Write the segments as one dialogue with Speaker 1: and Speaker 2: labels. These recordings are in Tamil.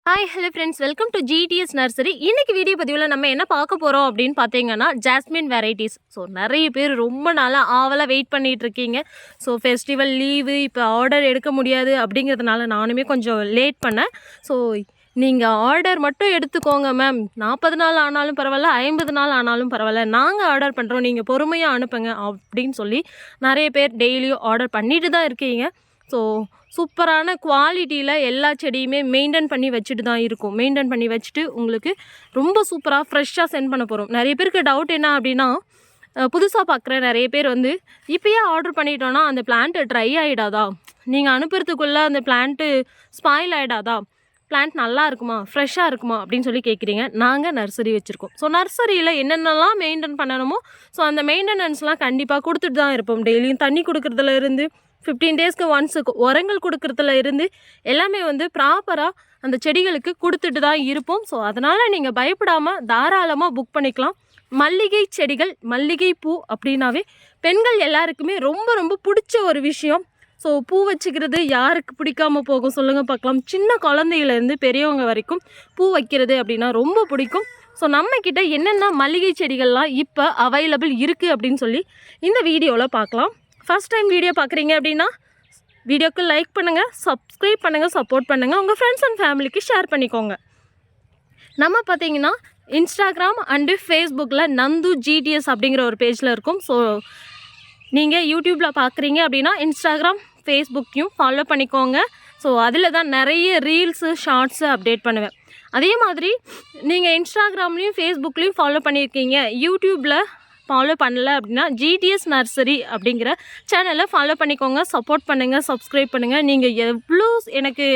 Speaker 1: Hi hello friends, welcome to GDS nursery. இன்னைக்கு வீடியோ பதிவில் நம்ம என்ன பார்க்க போகிறோம் அப்படின்னு பார்த்தீங்கன்னா, ஜாஸ்மின் வெரைட்டிஸ். ஸோ நிறைய பேர் ரொம்ப நாளாக ஆவலாக வெயிட் பண்ணிகிட்டு இருக்கீங்க. ஸோ ஃபெஸ்டிவல் லீவு இப்போ ஆர்டர் எடுக்க முடியாது அப்படிங்கிறதுனால நானுமே கொஞ்சம் லேட் பண்ணேன். ஸோ நீங்கள் ஆர்டர் மட்டும் எடுத்துக்கோங்க மேம், 40 நாள் ஆனாலும் பரவாயில்ல, 50 நாள் ஆனாலும் பரவாயில்ல, நாங்கள் ஆர்டர் பண்ணுறோம், நீங்கள் பொறுமையாக அனுப்புங்க அப்படின்னு சொல்லி நிறைய பேர் டெய்லியும் ஆர்டர் பண்ணிட்டு தான் இருக்கீங்க. ஸோ சூப்பரான குவாலிட்டியில் எல்லா செடியுமே மெயின்டைன் பண்ணி வச்சுட்டு தான் இருக்கும். மெயின்டைன் பண்ணி வச்சுட்டு உங்களுக்கு ரொம்ப சூப்பராக ஃப்ரெஷ்ஷாக சென்ட் பண்ண போகிறோம். நிறைய பேருக்கு டவுட் என்ன அப்படின்னா, புதுசாக பார்க்குற நிறைய பேர் வந்து இப்போயே ஆர்டர் பண்ணிட்டோன்னா அந்த பிளான்ட்டு ட்ரை ஆகிடாதா, நீங்கள் அனுப்புறதுக்குள்ளே அந்த பிளான்ட்டு ஸ்பாயில் ஆகிடாதா, பிளான்ட் நல்லா இருக்குமா, ஃப்ரெஷ்ஷாக இருக்குமா அப்படின்னு சொல்லி கேட்குறீங்க. நாங்கள் நர்சரி வச்சுருக்கோம். ஸோ நர்சரியில் என்னென்னலாம் மெயின்டைன் பண்ணணுமோ ஸோ அந்த மெயின்டெனன்ஸ்லாம் கண்டிப்பாக கொடுத்துட்டு தான் இருப்போம். டெய்லியும் தண்ணி கொடுக்குறதுல இருந்து 15 டேஸ்க்கு ஒன்ஸுக்கு உரங்கள் கொடுக்குறதுல இருந்து எல்லாமே வந்து ப்ராப்பராக அந்த செடிகளுக்கு கொடுத்துட்டு தான் இருப்போம். ஸோ அதனால் நீங்கள் பயப்படாமல் தாராளமாக புக் பண்ணிக்கலாம். மல்லிகை செடிகள், மல்லிகை பூ அப்படின்னாவே பெண்கள் எல்லாருக்குமே ரொம்ப ரொம்ப பிடிச்ச ஒரு விஷயம். ஸோ பூ வச்சுக்கிறது யாருக்கு பிடிக்காமல் போகும் சொல்லுங்கள் பார்க்கலாம். சின்ன குழந்தையிலேருந்து பெரியவங்க வரைக்கும் பூ வைக்கிறது அப்படின்னா ரொம்ப பிடிக்கும். ஸோ நம்மக்கிட்ட என்னென்ன மல்லிகை செடிகள்லாம் இப்போ அவைலபிள் இருக்குது அப்படின்னு சொல்லி இந்த வீடியோவில் பார்க்கலாம். ஃபஸ்ட் டைம் வீடியோ பார்க்குறீங்க அப்படின்னா வீடியோக்கு லைக் பண்ணுங்கள், சப்ஸ்கிரைப் பண்ணுங்கள், சப்போர்ட் பண்ணுங்கள், உங்கள் ஃப்ரெண்ட்ஸ் அண்ட் ஃபேமிலிக்கு ஷேர் பண்ணிக்கோங்க. நம்ம பார்த்தீங்கன்னா இன்ஸ்டாகிராம் அண்டு ஃபேஸ்புக்கில் நந்து ஜிடிஎஸ் அப்படிங்கிற ஒரு பேஜில் இருக்கும். ஸோ நீங்கள் யூடியூப்பில் பார்க்குறீங்க அப்படின்னா இன்ஸ்டாகிராம் ஃபேஸ்புக்கையும் ஃபாலோ பண்ணிக்கோங்க. ஸோ அதில் தான் நிறைய ரீல்ஸு ஷார்ட்ஸு அப்டேட் பண்ணுவேன். அதே மாதிரி நீங்கள் இன்ஸ்டாகிராம்லேயும் ஃபேஸ்புக்லேயும் ஃபாலோ பண்ணியிருக்கீங்க, யூடியூப்பில் ஃபாலோ பண்ணல அப்படின்னா ஜிடிஎஸ் நர்சரி அப்படிங்கிற சேனலை ஃபாலோ பண்ணிக்கோங்க, சப்போர்ட் பண்ணுங்கள், சப்ஸ்கிரைப் பண்ணுங்கள். நீங்கள் எவ்வளோ எனக்கு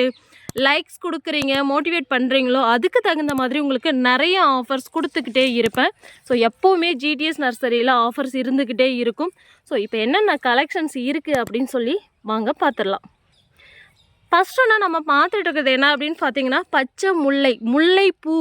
Speaker 1: லைக்ஸ் கொடுக்குறீங்க, மோட்டிவேட் பண்ணுறீங்களோ அதுக்கு தகுந்த மாதிரி உங்களுக்கு நிறைய ஆஃபர்ஸ் கொடுத்துக்கிட்டே இருப்பேன். ஸோ எப்போவுமே ஜிடிஎஸ் நர்சரியில் ஆஃபர்ஸ் இருந்துக்கிட்டே இருக்கும். ஸோ இப்போ என்னென்ன கலெக்ஷன்ஸ் இருக்குது அப்படின்னு சொல்லி வாங்க பார்த்துடலாம். ஃபஸ்ட்டு நம்ம பார்த்துட்டு இருக்கிறது என்ன அப்படின்னு பார்த்தீங்கன்னா, பச்சை முல்லைப்பூ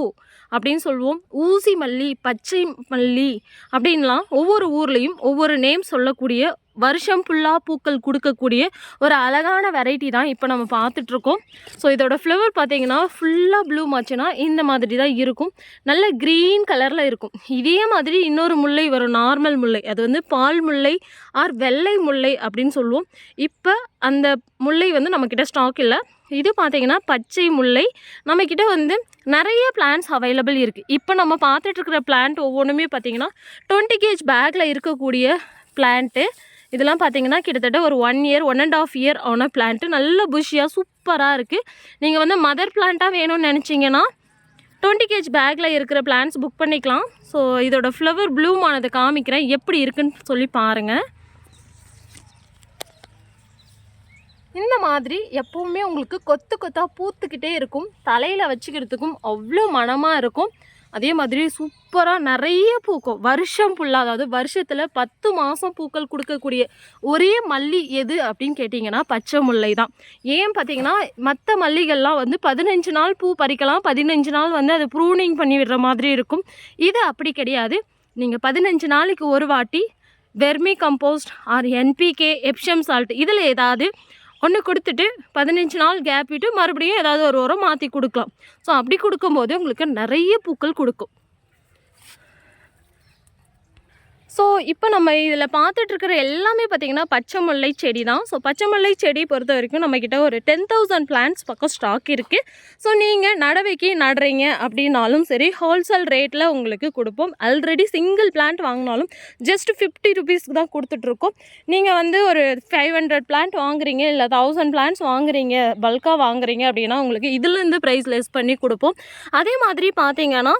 Speaker 1: அப்படின்னு சொல்லுவோம். ஊசி மல்லி, பச்சை மல்லி அப்படின்லாம் ஒவ்வொரு ஊர்லேயும் ஒவ்வொரு நேம் சொல்லக்கூடிய வருஷம் ஃபுல்லாக பூக்கள் கொடுக்கக்கூடிய ஒரு அழகான வெரைட்டி தான் இப்போ நம்ம பார்த்துட்ருக்கோம். ஸோ இதோட ஃப்ளவர் பார்த்திங்கன்னா ஃபுல்லாக ப்ளூ ஆச்சுன்னா இந்த மாதிரி தான் இருக்கும். நல்ல க்ரீன் கலரில் இருக்கும். இதே மாதிரி இன்னொரு முல்லை வரும், நார்மல் முல்லை, அது வந்து பால் முல்லை ஆர் வெள்ளை முல்லை அப்படின்னு சொல்லுவோம். இப்போ அந்த முல்லை வந்து நம்மக்கிட்ட ஸ்டாக் இல்லை. இது பார்த்திங்கன்னா பச்சை முல்லை. நம்மக்கிட்ட வந்து நிறைய பிளான்ட்ஸ் அவைலபிள் இருக்குது. இப்போ நம்ம பார்த்துட்ருக்கிற பிளான்ட் ஒவ்வொன்றுமே பார்த்திங்கன்னா 20 kg பேக்கில் இருக்கக்கூடிய பிளான்ட்டு. இதெல்லாம் பார்த்திங்கன்னா கிட்டத்தட்ட ஒரு 1 year 1.5 year ஆன பிளான்ட்டு. நல்ல புஷியாக சூப்பராக இருக்குது. நீங்கள் வந்து மதர் பிளான்ட்டாக வேணும்னு நினச்சிங்கன்னா 20 kg பேக்கில் இருக்கிற பிளான்ட்ஸ் புக் பண்ணிக்கலாம். ஸோ இதோட ஃப்ளவர் ப்ளூம் ஆனதை காமிக்கிறேன், எப்படி இருக்குன்னு சொல்லி பாருங்கள். இந்த மாதிரி எப்போவுமே உங்களுக்கு கொத்து கொத்தாக பூத்துக்கிட்டே இருக்கும். தலையில் வச்சுக்கிறதுக்கும் அவ்வளோ மனமாக இருக்கும். அதே மாதிரி சூப்பராக நிறைய பூக்கும் வருஷம் ஃபுல்லாக. அதாவது வருஷத்தில் 10 மாதம் பூக்கள் கொடுக்கக்கூடிய ஒரே மல்லி எது அப்படின்னு கேட்டிங்கன்னா பச்சை முல்லை தான். ஏன் பார்த்தீங்கன்னா மற்ற மல்லிகள்லாம் வந்து 15 நாள் பூ பறிக்கலாம், 15 நாள் வந்து அதை ப்ரூனிங் பண்ணி விடுற மாதிரி இருக்கும். இது அப்படி கிடையாது. நீங்கள் 15 நாளைக்கு ஒரு வாட்டி vermicompost or NPK, Epsom salt இதில் ஏதாவது ஒன்று கொடுத்துட்டு 15 நாள் கேப் விட்டு மறுபடியும் ஏதாவது ஒரு உரம் மாற்றி கொடுக்கலாம். ஸோ அப்படி கொடுக்கும்போது உங்களுக்கு நிறைய பூக்கள் கொடுக்கும். ஸோ இப்போ நம்ம இதில் பார்த்துட்ருக்கிற எல்லாமே பார்த்திங்கன்னா பச்சை முல்லை செடி தான். ஸோ பச்சை முல்லை செடி பொறுத்த வரைக்கும் நம்மக்கிட்ட ஒரு 10,000 பிளான்ட்ஸ் பக்கம் ஸ்டாக் இருக்குது. ஸோ நீங்கள் நடவைக்கு நடுறீங்க அப்படின்னாலும் சரி, ஹோல்சேல் ரேட்டில் உங்களுக்கு கொடுப்போம். ஆல்ரெடி சிங்கிள் பிளான்ட் வாங்கினாலும் ஜஸ்ட் 50 rupeesக்கு தான் கொடுத்துட்ருக்கோம். நீங்கள் வந்து ஒரு 500 பிளான்ட் வாங்குறீங்க, இல்லை 1000 பிளான்ட்ஸ் வாங்குறீங்க, பல்காக வாங்குறீங்க அப்படின்னா உங்களுக்கு இதுலேருந்து ப்ரைஸ் லெஸ் பண்ணி கொடுப்போம். அதே மாதிரி பார்த்தீங்கன்னா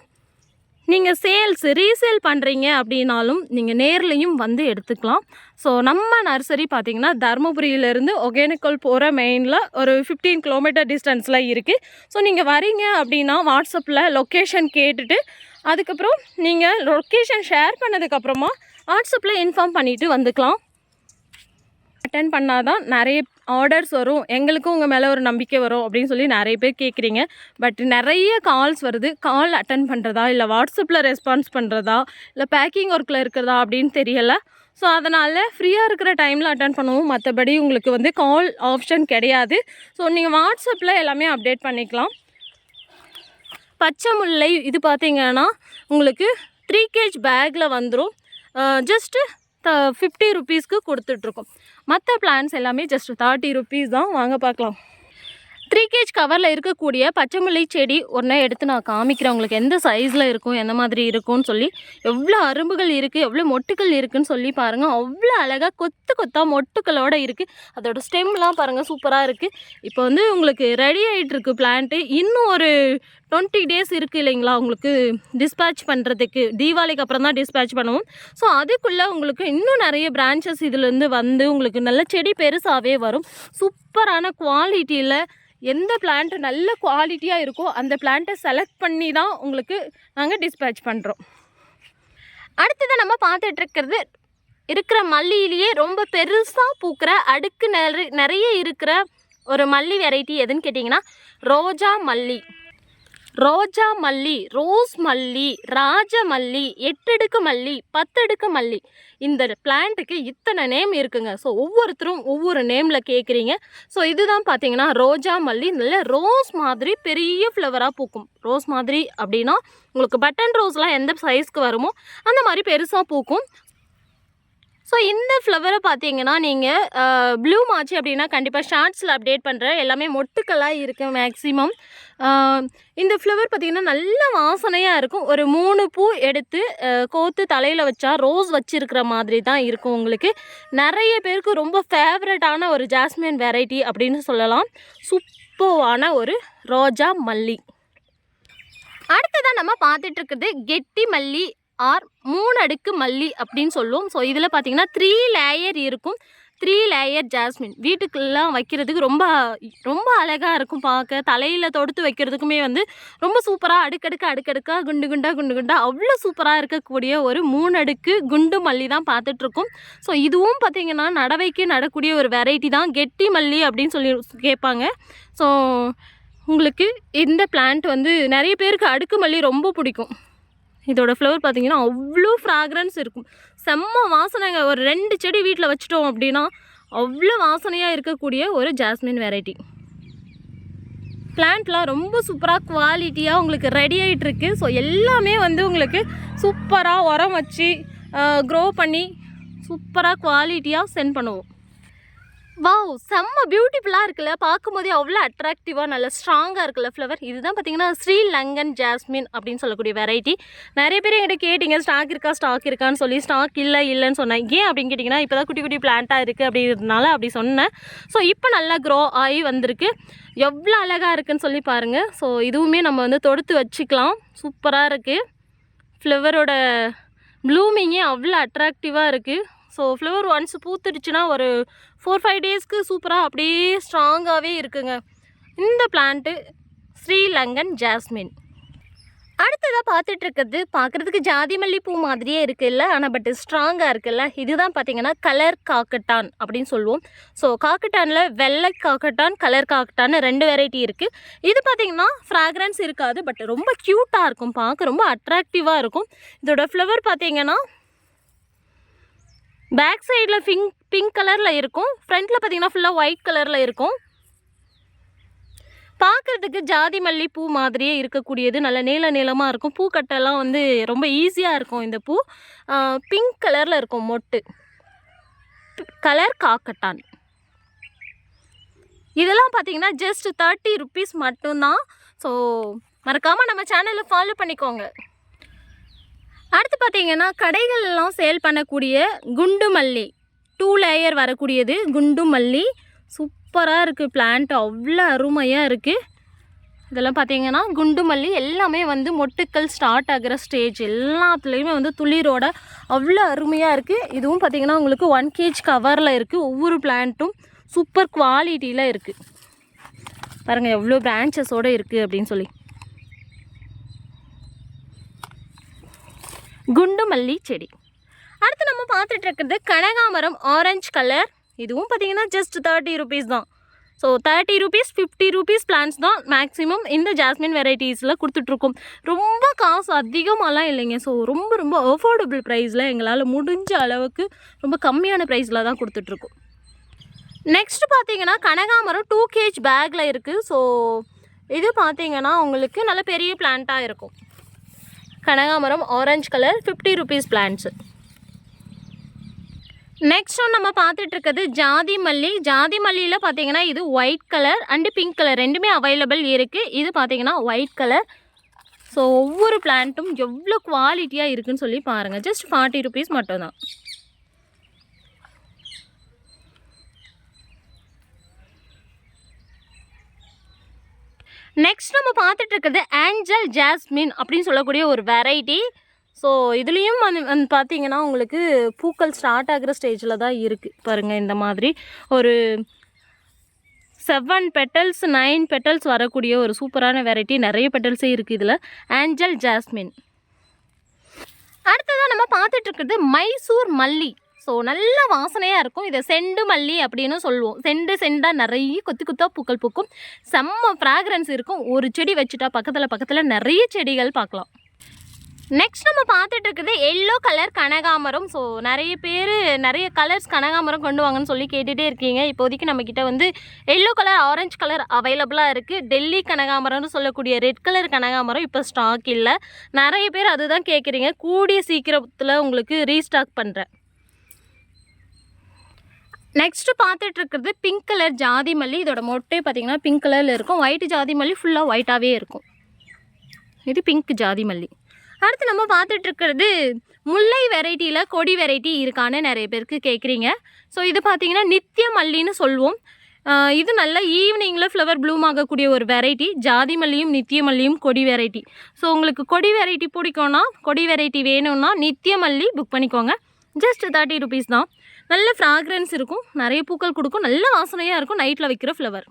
Speaker 1: நீங்கள் ரீசேல் பண்ணுறீங்க அப்படின்னாலும் நீங்கள் நேர்லையும் வந்து எடுத்துக்கலாம். ஸோ நம்ம நர்சரி பார்த்திங்கன்னா தருமபுரியிலேருந்து ஒகேனக்கல் போகிற மெயினில் ஒரு 15 கிலோமீட்டர் டிஸ்டன்ஸில் இருக்குது. ஸோ நீங்கள் வரீங்க அப்படின்னா வாட்ஸ்அப்பில் லொக்கேஷன் கேட்டுட்டு அதுக்கப்புறம் நீங்கள் லொக்கேஷன் ஷேர் பண்ணதுக்கப்புறமா வாட்ஸ்அப்பில் இன்ஃபார்ம் பண்ணிவிட்டு வந்துக்கலாம். அட்டன் பண்ணால் தான் நிறைய ஆர்டர்ஸ் வரும், எங்களுக்கும் உங்கள் மேலே ஒரு நம்பிக்கை வரும் அப்படின்னு சொல்லி நிறைய பேர் கேட்குறீங்க. பட் நிறைய கால்ஸ் வருது. கால் அட்டன் பண்ணுறதா இல்லை வாட்ஸ்அப்பில் ரெஸ்பான்ஸ் பண்ணுறதா இல்லை பேக்கிங் ஒர்க்கில் இருக்கிறதா அப்படின்னு தெரியலை. ஸோ அதனால் ஃப்ரீயாக இருக்கிற டைமில் அட்டன் பண்ணுவோம். மற்றபடி உங்களுக்கு வந்து கால் ஆப்ஷன் கிடையாது. ஸோ நீங்கள் வாட்ஸ்அப்பில் எல்லாமே அப்டேட் பண்ணிக்கலாம். பச்சை முல்லை இது பார்த்தீங்கன்னா உங்களுக்கு 3 kg பேக்கில் வந்துடும். ஜஸ்ட்டு 50 rupeesக்கு கொடுத்துட்ருக்கோம். மற்ற பிளான்ஸ் எல்லாமே ஜஸ்ட் 30 rupees தான். வாங்க பார்க்கலாம். 3 kg கவரில் இருக்கக்கூடிய பச்சை முல்லை செடி ஒன்றே எடுத்து நான் காமிக்கிறேன் உங்களுக்கு எந்த சைஸில் இருக்கும், எந்த மாதிரி இருக்கும்னு சொல்லி. எவ்வளோ அரும்புகள் இருக்குது, எவ்வளோ மொட்டுக்கள் இருக்குதுன்னு சொல்லி பாருங்கள். அவ்வளோ அழகாக கொத்து கொத்தாக மொட்டுக்களோடு இருக்குது. அதோட ஸ்டெம்லாம் பாருங்கள், சூப்பராக இருக்குது. இப்போ வந்து உங்களுக்கு ரெடி ஆகிட்டுருக்கு பிளான்ட்டு. இன்னும் ஒரு 20 days இருக்குது இல்லைங்களா உங்களுக்கு டிஸ்பேட்ச் பண்ணுறதுக்கு. தீபாவளிக்கு அப்புறம் தான் டிஸ்பேட்ச் பண்ணுவோம். ஸோ அதுக்குள்ளே உங்களுக்கு இன்னும் நிறைய பிரான்ச்சஸ் இதுலேருந்து வந்து உங்களுக்கு நல்ல செடி பெருசாகவே வரும். சூப்பரான குவாலிட்டியில் எந்த பிளான்ட் நல்ல குவாலிட்டியாக இருக்கோ அந்த பிளான்ட்டை செலக்ட் பண்ணி தான் உங்களுக்கு நாங்கள் டிஸ்பேட்ச் பண்ணுறோம். அடுத்தது நம்ம பார்த்துட்ருக்கிறது இருக்கிற மல்லியிலேயே ரொம்ப பெருசாக பூக்கிற அடுக்கு நிறைய இருக்கிற ஒரு மல்லி வெரைட்டி எதுன்னு கேட்டிங்கன்னா ரோஜா மல்லி. ரோஜா மல்லி, ரோஸ் மல்லி, ராஜ மல்லி, 8 அடுக்கு மல்லி, 10 அடுக்கு மல்லி. இந்த பிளான்ட்டுக்கு இத்தனை நேம் இருக்குங்க. ஸோ ஒவ்வொருத்தரும் ஒவ்வொரு நேமில் கேட்குறீங்க. ஸோ இதுதான் பார்த்தீங்கன்னா ரோஜா மல்லி. நல்ல ரோஸ் மாதிரி பெரிய ஃப்ளவராக பூக்கும். ரோஸ் மாதிரி அப்படின்னா உங்களுக்கு பட்டன் ரோஸ்லாம் எந்த சைஸ்க்கு வருமோ அந்த மாதிரி பெருசாக பூக்கும். ஸோ இந்த ஃப்ளவரை பார்த்தீங்கன்னா நீங்கள் ப்ளூம் ஆச்சு அப்படின்னா கண்டிப்பாக ஷார்ட்ஸில் அப்டேட் பண்ணுறேன். எல்லாமே மொட்டுக்களாக இருக்குது மேக்ஸிமம். இந்த ஃப்ளவர் பார்த்திங்கன்னா நல்ல வாசனையாக இருக்கும். ஒரு 3 பூ எடுத்து கோத்து தலையில் வச்சா ரோஸ் வச்சுருக்கிற மாதிரி தான் இருக்கும். உங்களுக்கு நிறைய பேருக்கு ரொம்ப ஃபேவரட்டான ஒரு ஜாஸ்மின் வெரைட்டி அப்படின்னு சொல்லலாம். சூப்பரான ஒரு ரோஜா மல்லி. அடுத்ததான் நம்ம பார்த்துட்ருக்குறது கெட்டி மல்லி ஆர் 3 அடுக்கு மல்லி அப்படின்னு சொல்லுவோம். ஸோ இதில் பார்த்தீங்கன்னா 3 லேயர் இருக்கும். 3 லேயர் ஜாஸ்மின் வீட்டுக்கெல்லாம் வைக்கிறதுக்கு ரொம்ப ரொம்ப அழகாக இருக்கும் பார்க்க. தலையில் தொடுத்து வைக்கிறதுக்குமே வந்து ரொம்ப சூப்பராக அடுக்கடுக்காக குண்டு குண்டா அவ்வளோ சூப்பராக இருக்கக்கூடிய ஒரு 3 அடுக்கு குண்டு மல்லி தான் பார்த்துட்ருக்கோம். ஸோ இதுவும் பார்த்திங்கன்னா நடவைக்கு நடக்கூடிய ஒரு வெரைட்டி தான். கெட்டி மல்லி அப்படின்னு சொல்லி கேட்பாங்க. ஸோ உங்களுக்கு இந்த பிளான்ட் வந்து நிறைய பேருக்கு அடுக்கு மல்லி ரொம்ப பிடிக்கும். இதோட ஃப்ளவர் பார்த்திங்கன்னா அவ்வளோ ஃப்ராக்ரன்ஸ் இருக்கும். செம்ம வாசனைங்க. ஒரு 2 செடி வீட்டில் வச்சிட்டோம் அப்படின்னா அவ்வளோ வாசனையாக இருக்கக்கூடிய ஒரு ஜாஸ்மின் வெரைட்டி. பிளான்ட்லாம் ரொம்ப சூப்பராக குவாலிட்டியாக உங்களுக்கு ரெடி ஆகிட்டுருக்கு. ஸோ எல்லாமே வந்து உங்களுக்கு சூப்பராக உரம் வச்சு க்ரோ பண்ணி சூப்பராக குவாலிட்டியாக சென்ட் பண்ணுவோம். வாவ், செம்ம பியூட்டிஃபுல்லாக இருக்குல்ல, பார்க்கும்போதே அவ்வளோ அட்ராக்டிவாக நல்ல ஸ்ட்ராங்காக இருக்குல்ல ஃப்ளவர். இதுதான் பார்த்தீங்கன்னா ஸ்ரீலங்கன் ஜாஸ்மின் அப்படின்னு சொல்லக்கூடிய வெரைட்டி. நிறைய பேர் என்கிட்ட கேட்டிங்க ஸ்டாக் இருக்கான்னு சொல்லி. ஸ்டாக் இல்லைன்னு சொன்னேன். ஏன் அப்படின்னு கேட்டிங்கன்னா இப்போ தான் குட்டி பிளான்ட்டாக இருக்குது அப்படின்றதுனால அப்படி சொன்னேன். ஸோ இப்போ நல்லா க்ரோ ஆகி வந்திருக்கு. எவ்வளோ அழகாக இருக்குதுன்னு சொல்லி பாருங்கள். ஸோ இதுவுமே நம்ம வந்து தொடுத்து வச்சுக்கலாம். சூப்பராக இருக்குது. ஃப்ளவரோட ப்ளூமிங்கே அவ்வளோ அட்ராக்டிவாக இருக்குது. ஸோ ஃப்ளவர் ஒன்ஸ் பூத்துடுச்சுன்னா ஒரு 4-5 daysக்கு சூப்பராக அப்படியே ஸ்ட்ராங்காகவே இருக்குங்க இந்த பிளான்ட்டு ஸ்ரீலங்கன் ஜாஸ்மின். அடுத்ததாக பார்த்துட்ருக்கிறது பார்க்குறதுக்கு ஜாதி மல்லி பூ மாதிரியே இருக்குல்ல, ஆனால் பட் ஸ்ட்ராங்காக இருக்குல்ல. இதுதான் பார்த்தீங்கன்னா கலர் காக்கட்டான் அப்படின்னு சொல்லுவோம். ஸோ காக்கட்டானில் வெள்ளை காக்கட்டான், கலர் காக்கட்டான்னு 2 வெரைட்டி இருக்குது. இது பார்த்திங்கன்னா ஃப்ராக்ரன்ஸ் இருக்காது, பட் ரொம்ப க்யூட்டாக இருக்கும், பார்க்க ரொம்ப அட்ராக்டிவாக இருக்கும். இதோட ஃப்ளவர் பார்த்திங்கன்னா பேக் சைடில் பிங்க் கலரில் இருக்கும். ஃப்ரண்ட்டில் பார்த்திங்கன்னா ஃபுல்லாக ஒயிட் கலரில் இருக்கும். பார்க்குறதுக்கு ஜாதி மல்லி பூ மாதிரியே இருக்கக்கூடியது. நல்ல நீளமாக இருக்கும். பூக்கட்டெல்லாம் வந்து ரொம்ப ஈஸியாக இருக்கும். இந்த பூ பிங்க் கலரில் இருக்கும். மொட்டு கலர் காக்கட்டான். இதெல்லாம் பார்த்திங்கன்னா ஜஸ்ட் 30 rupees மட்டும்தான். ஸோ மறக்காமல் நம்ம சேனலை ஃபாலோ பண்ணிக்கோங்க. அடுத்து பார்த்திங்கன்னா கடைகள்லாம் சேல் பண்ணக்கூடிய குண்டு மல்லி 2 லேயர் வரக்கூடியது குண்டு மல்லி. சூப்பராக இருக்குது பிளான்ட், அவ்வளோ அருமையாக இருக்குது. இதெல்லாம் பார்த்திங்கன்னா குண்டு மல்லி எல்லாமே வந்து மொட்டுக்கள் ஸ்டார்ட் ஆகிற ஸ்டேஜ் எல்லாத்துலேயுமே வந்து துளிரோட அவ்வளோ அருமையாக இருக்குது. இதுவும் பார்த்திங்கன்னா உங்களுக்கு 1 kg கவரில் இருக்குது. ஒவ்வொரு பிளான்ட்டும் சூப்பர் குவாலிட்டியில் இருக்குது. பாருங்கள் எவ்வளோ பிரான்ச்சஸோடு இருக்குது அப்படின்னு சொல்லி. குண்டு மல்லி செடி. அடுத்து நம்ம பார்த்துட்டு இருக்கிறது கனகாமரம் ஆரஞ்சு கலர். இதுவும் பார்த்திங்கன்னா ஜஸ்ட் 30 rupees தான். ஸோ 30 rupees 50 rupees பிளான்ஸ் தான் மேக்ஸிமம் இந்த ஜாஸ்மின் வெரைட்டிஸில் கொடுத்துட்ருக்கோம். ரொம்ப காசு அதிகமாகலாம் இல்லைங்க. ஸோ ரொம்ப அஃபோர்டபுள் ப்ரைஸில் எங்களால் முடிஞ்ச அளவுக்கு ரொம்ப கம்மியான ப்ரைஸில் தான் கொடுத்துட்ருக்கோம். நெக்ஸ்ட்டு பார்த்திங்கன்னா கனகாமரம் 2 kg பேக்கில் இருக்குது. ஸோ இது பார்த்தீங்கன்னா உங்களுக்கு நல்ல பெரிய பிளான்ட்டாக இருக்கும். கனகாமரம் orange colour 50 rupees plants. Next one நம்ம பார்த்துட்டு இருக்கிறது ஜாதி மல்லி. ஜாதி மல்லியில் பார்த்தீங்கன்னா இது white colour and pink colour ரெண்டுமே அவைலபிள் இருக்குது. இது பார்த்தீங்கன்னா ஒயிட் கலர். ஸோ ஒவ்வொரு பிளான்ட்டும் எவ்வளோ குவாலிட்டியாக இருக்குதுன்னு சொல்லி பாருங்கள். ஜஸ்ட் 40 rupees மட்டும்தான். நெக்ஸ்ட் நம்ம பார்த்துட்டு இருக்கிறது ஏஞ்சல் ஜாஸ்மின் அப்படின்னு சொல்லக்கூடிய ஒரு வெரைட்டி. ஸோ இதுலேயும் வந்து பார்த்தீங்கன்னா உங்களுக்கு பூக்கள் ஸ்டார்ட் ஆகிற ஸ்டேஜில் தான் இருக்குது பாருங்கள். இந்த மாதிரி ஒரு 7 petals 9 petals வரக்கூடிய ஒரு சூப்பரான வெரைட்டி. நிறைய பெட்டல்ஸே இருக்குது இதில். Angel jasmine. அடுத்ததாக நம்ம பார்த்துட்டு இருக்கிறது மைசூர் மல்லி. ஸோ நல்ல வாசனையாக இருக்கும். இதை செண்டு மல்லி அப்படின்னு சொல்லுவோம். செண்டாக நிறைய கொத்தாக பூக்கள் பூக்கும். செம்ம ஃப்ராக்ரன்ஸ் இருக்கும். ஒரு செடி வச்சுட்டா பக்கத்தில் நிறைய செடிகள் பார்க்கலாம். நெக்ஸ்ட் நம்ம பார்த்துட்டு இருக்குது எல்லோ கலர் கனகாமரம். ஸோ நிறைய பேர் நிறைய கலர்ஸ் கனகாமரம் கொண்டு வாங்கன்னு சொல்லி கேட்டுகிட்டே இருக்கீங்க. இப்போதைக்கு நம்மக்கிட்ட வந்து எல்லோ கலர் ஆரஞ்சு கலர் அவைலபிளாக இருக்குது. டெல்லி கனகாமரம்னு சொல்லக்கூடிய ரெட் கலர் கனகாமரம் இப்போ ஸ்டாக் இல்லை. நிறைய பேர் அதுதான் கேட்குறீங்க. கூடிய சீக்கிரத்தில் உங்களுக்கு ரீஸ்டாக் பண்ணுறேன். நெக்ஸ்ட்டு பார்த்துட்டு இருக்கிறது பிங்க் கலர் ஜாதி மல்லி. இதோட மொட்டை பார்த்திங்கன்னா பிங்க் கலரில் இருக்கும். ஒயிட் ஜாதி மல்லி ஃபுல்லாக ஒயிட்டாகவே இருக்கும். இது பிங்க் ஜாதி மல்லி. அடுத்து நம்ம பார்த்துட்டு இருக்கிறது முல்லை வெரைட்டியில் கொடி வெரைட்டி இருக்கான்னு நிறைய பேருக்கு கேட்குறீங்க. ஸோ இது பார்த்திங்கன்னா நித்திய மல்லின்னு சொல்லுவோம். இது நல்ல ஈவினிங்கில் ஃப்ளவர் ப்ளூம் ஆகக்கூடிய ஒரு வெரைட்டி. ஜாதி மல்லியும் நித்திய மல்லியும் கொடி வெரைட்டி. ஸோ உங்களுக்கு கொடி வெரைட்டி பிடிக்கும்னா, கொடி வெரைட்டி வேணும்னா நித்திய மல்லி புக் பண்ணிக்கோங்க. ஜஸ்ட் 30 rupees தான். நல்ல ஃப்ராக்ரன்ஸ் இருக்கும். நிறைய பூக்கள் கொடுக்கும். நல்ல வாசனையாக இருக்கும். நைட்டில் வைக்கிற ஃப்ளவர்.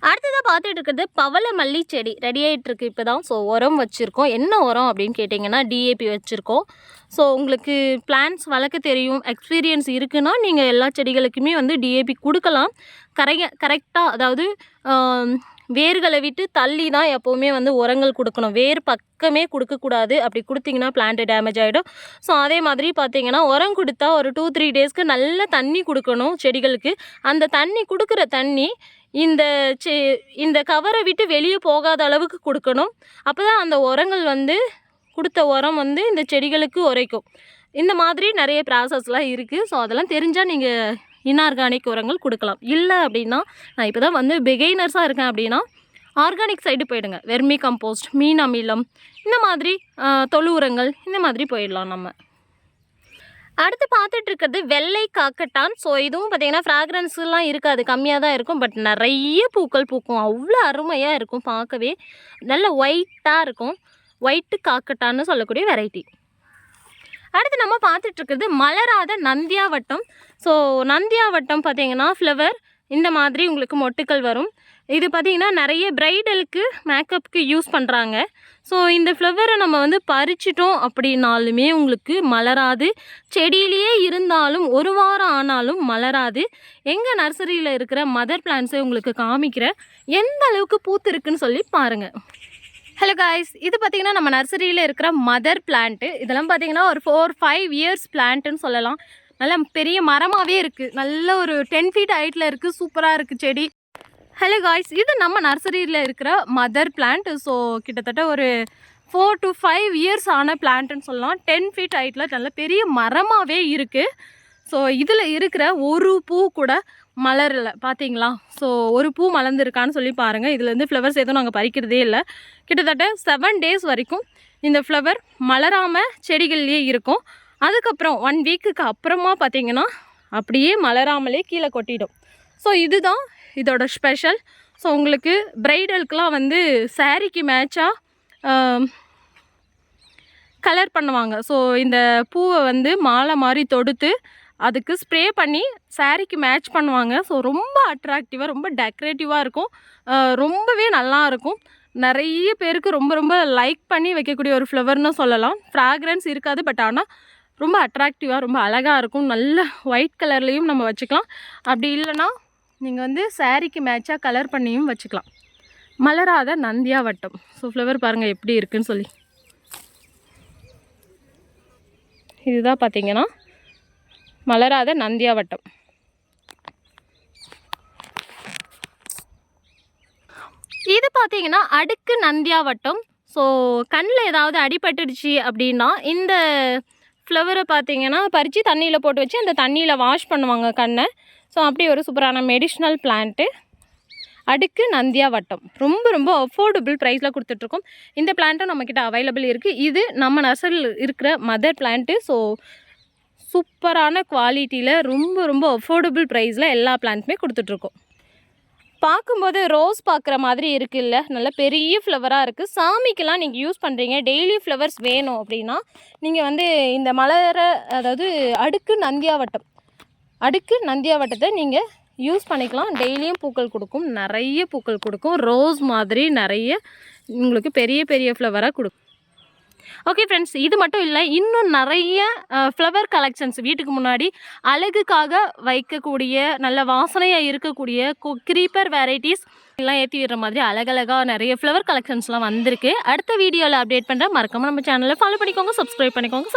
Speaker 1: அடுத்ததாக பார்த்துட்டு இருக்கிறது பவள மல்லி செடி ரெடி ஆகிட்டுருக்கு இப்போ தான். ஸோ உரம் வச்சுருக்கோம். என்ன உரம் அப்படின்னு கேட்டிங்கன்னா டிஏபி வச்சுருக்கோம். ஸோ உங்களுக்கு பிளான்ட்ஸ் வளர்க்க தெரியும், எக்ஸ்பீரியன்ஸ் இருக்குன்னா நீங்கள் எல்லா செடிகளுக்குமே வந்து டிஏபி கொடுக்கலாம். கரெக்டாக அதாவது வேர்களை விட்டு தள்ளி தான் எப்போவுமே வந்து உரங்கள் கொடுக்கணும். வேர் பக்கமே கொடுக்கக்கூடாது. அப்படி கொடுத்திங்கன்னா பிளான்ட்டு டேமேஜ் ஆகிடும். ஸோ அதே மாதிரி பார்த்திங்கன்னா உரம் கொடுத்தா ஒரு 2-3 daysக்கு நல்ல தண்ணி கொடுக்கணும் செடிகளுக்கு. அந்த தண்ணி கொடுக்குற தண்ணி இந்த கவரை விட்டு வெளியே போகாத அளவுக்கு கொடுக்கணும். அப்போ தான் அந்த உரங்கள் வந்து கொடுத்த உரம் வந்து இந்த செடிகளுக்கு உரைக்கும். இந்த மாதிரி நிறைய ப்ராசஸ்லாம் இருக்குது. ஸோ அதெல்லாம் தெரிஞ்சால் நீங்கள் இன்ஆர்கானிக் உரங்கள் கொடுக்கலாம். இல்லை அப்படின்னா நான் இப்போ தான் வந்து பிகைனர்ஸாக இருக்கேன் அப்படின்னா ஆர்கானிக் சைடு போயிடுங்க. வெர்மி கம்போஸ்ட், மீன் அமிலம், இந்த மாதிரி தொழு உரங்கள் இந்த மாதிரி போயிடலாம் நம்ம. அடுத்து பார்த்துட்டு இருக்கிறது வெள்ளை காக்கட்டான். ஸோ இதுவும் பார்த்திங்கன்னா ஃப்ராக்ரன்ஸ்லாம் இருக்காது, கம்மியாக தான் இருக்கும். பட் நிறைய பூக்கள் பூக்கும். அவ்வளோ அருமையாக இருக்கும். பார்க்கவே நல்ல ஒயிட்டாக இருக்கும். ஒயிட்டு காக்கட்டான்னு சொல்லக்கூடிய வெரைட்டி. அடுத்து நம்ம பார்த்துட்ருக்கிறது மலராத நந்தியாவட்டம். ஸோ நந்தியாவட்டம் பார்த்திங்கன்னா ஃப்ளவர் இந்த மாதிரி உங்களுக்கு மொட்டுக்கள் வரும். இது பார்த்திங்கன்னா நிறைய ப்ரைடலுக்கு மேக்கப்புக்கு யூஸ் பண்ணுறாங்க. ஸோ இந்த ஃப்ளவரை நம்ம வந்து பறிச்சிட்டோம் அப்படின்னாலுமே உங்களுக்கு மலராது. செடியிலேயே இருந்தாலும் 1 வாரம் ஆனாலும் மலராது. எங்கள் நர்சரியில் இருக்கிற மதர் பிளான்ட்ஸை உங்களுக்கு காமிக்கிறேன், எந்த அளவுக்கு பூத்து இருக்குன்னு சொல்லி பாருங்கள். ஹலோ காய்ஸ், இது பார்த்திங்கன்னா நம்ம நர்சரியில் இருக்கிற மதர் பிளான்ட்டு. இதெல்லாம் பார்த்திங்கன்னா ஒரு 4-5 years பிளான்ட்டுன்னு சொல்லலாம். நல்ல பெரிய மரமாகவே இருக்குது. நல்ல ஒரு 10 feet ஹைட்டில் இருக்குது. சூப்பராக இருக்குது செடி. ஹலோ காய்ஸ், இது நம்ம நர்சரியில் இருக்கிற மதர் பிளான்ட். ஸோ கிட்டத்தட்ட ஒரு 4 to 5 years ஆன பிளான்ட்டுன்னு சொல்லலாம். 10 feet ஹைட்டில் நல்ல பெரிய மரமாகவே இருக்குது. ஸோ இதில் இருக்கிற ஒரு பூ கூட மலரில் பார்த்தீங்களா? ஸோ ஒரு பூ மலர்ந்துருக்கான்னு சொல்லி பாருங்கள். இதுலேருந்து ஃப்ளவர்ஸ் எதுவும் நாங்கள் பறிக்கிறதே இல்லை. கிட்டத்தட்ட 7 days வரைக்கும் இந்த ஃப்ளவர் மலராமல் செடிகள்லேயே இருக்கும். அதுக்கப்புறம் 1 weekக்கு அப்புறமா பார்த்திங்கன்னா அப்படியே மலராமலே கீழே கொட்டிடும். ஸோ இதுதான் இதோட ஸ்பெஷல். ஸோ உங்களுக்கு ப்ரைடலுக்கெலாம் வந்து சாரீக்கு மேட்சாக கலர் பண்ணுவாங்க. ஸோ இந்த பூவை வந்து மாலை மாதிரி தொடுத்து அதுக்கு ஸ்ப்ரே பண்ணி சாரீக்கு மேட்ச் பண்ணுவாங்க. ஸோ ரொம்ப அட்ராக்டிவாக, ரொம்ப டெக்கரேட்டிவாக இருக்கும். ரொம்பவே நல்லாயிருக்கும். நிறைய பேருக்கு ரொம்ப ரொம்ப லைக் பண்ணி வைக்கக்கூடிய ஒரு ஃப்ளவர்னு சொல்லலாம். ஃப்ராக்ரன்ஸ் இருக்காது, பட் ஆனால் ரொம்ப அட்ராக்டிவாக ரொம்ப அழகாக இருக்கும். நல்ல ஒயிட் கலர்லேயும் நம்ம வச்சுக்கலாம். அப்படி இல்லைன்னா நீங்கள் வந்து சாரீக்கு மேட்சாக கலர் பண்ணியும் வச்சுக்கலாம். மலராத நந்தியாவட்டம். ஸோ ஃப்ளவர் பாருங்கள் எப்படி இருக்குன்னு சொல்லி. இதுதான் பார்த்திங்கன்னா மலராத நந்தியாவட்டம். பார்த்தீங்கன்னா அடுக்கு நந்தியாவட்டம். ஸோ கண்ணில் ஏதாவது அடிபட்டுடுச்சு அப்படின்னா இந்த ஃப்ளவரை பார்த்தீங்கன்னா பறித்து தண்ணியில் போட்டு வச்சு அந்த தண்ணியில் வாஷ் பண்ணுவாங்க கண்ணை. ஸோ அப்படி ஒரு சூப்பரான மெடிஷ்னல் பிளான்ட்டு அடுக்கு நந்தியாவட்டம். ரொம்ப ரொம்ப அஃபோர்டபுள் ப்ரைஸில் கொடுத்துட்ருக்கோம். இந்த பிளான்ட்டும் நம்மக்கிட்ட அவைலபிள் இருக்குது. இது நம்ம நர்சரியில் இருக்கிற மதர் பிளான்ட்டு. ஸோ சூப்பரான குவாலிட்டியில் ரொம்ப ரொம்ப அஃபோர்டபுள் ப்ரைஸில் எல்லா பிளான்ட்டுமே கொடுத்துட்ருக்கோம். பார்க்கும்போது ரோஸ் பார்க்குற மாதிரி இருக்குல்ல, நல்ல பெரிய ஃப்ளவராக இருக்குது. சாமிக்கெல்லாம் நீங்கள் யூஸ் பண்ணுறீங்க, டெய்லி ஃப்ளவர்ஸ் வேணும் அப்படின்னா நீங்கள் வந்து இந்த அதாவது அடுக்கு நந்தியாவட்டத்தை நீங்கள் யூஸ் பண்ணிக்கலாம். டெய்லியும் பூக்கள் கொடுக்கும், நிறைய பூக்கள் கொடுக்கும். ரோஸ் மாதிரி நிறைய உங்களுக்கு பெரிய பெரிய ஃப்ளவராக கொடுக்கும். ஓகே ஃப்ரெண்ட்ஸ், இது மட்டும் இல்லை, இன்னும் நிறைய ஃப்ளவர் கலெக்ஷன்ஸ் வீட்டுக்கு முன்னாடி அழகுக்காக வைக்கக்கூடிய நல்ல வாசனையாக இருக்கக்கூடிய க்ரீப்பர் வெரைட்டிஸ் எல்லாம் ஏற்றி விடுற மாதிரி அழகழகாக நிறைய ஃப்ளவர் கலெக்ஷன்ஸ்லாம் வந்திருக்கு. அடுத்த வீடியோவில் அப்டேட் பண்ணுறேன். மறக்காமல் நம்ம சேனலை ஃபாலோ பண்ணிக்கோங்க, சப்ஸ்கிரைப் பண்ணிக்கோங்க.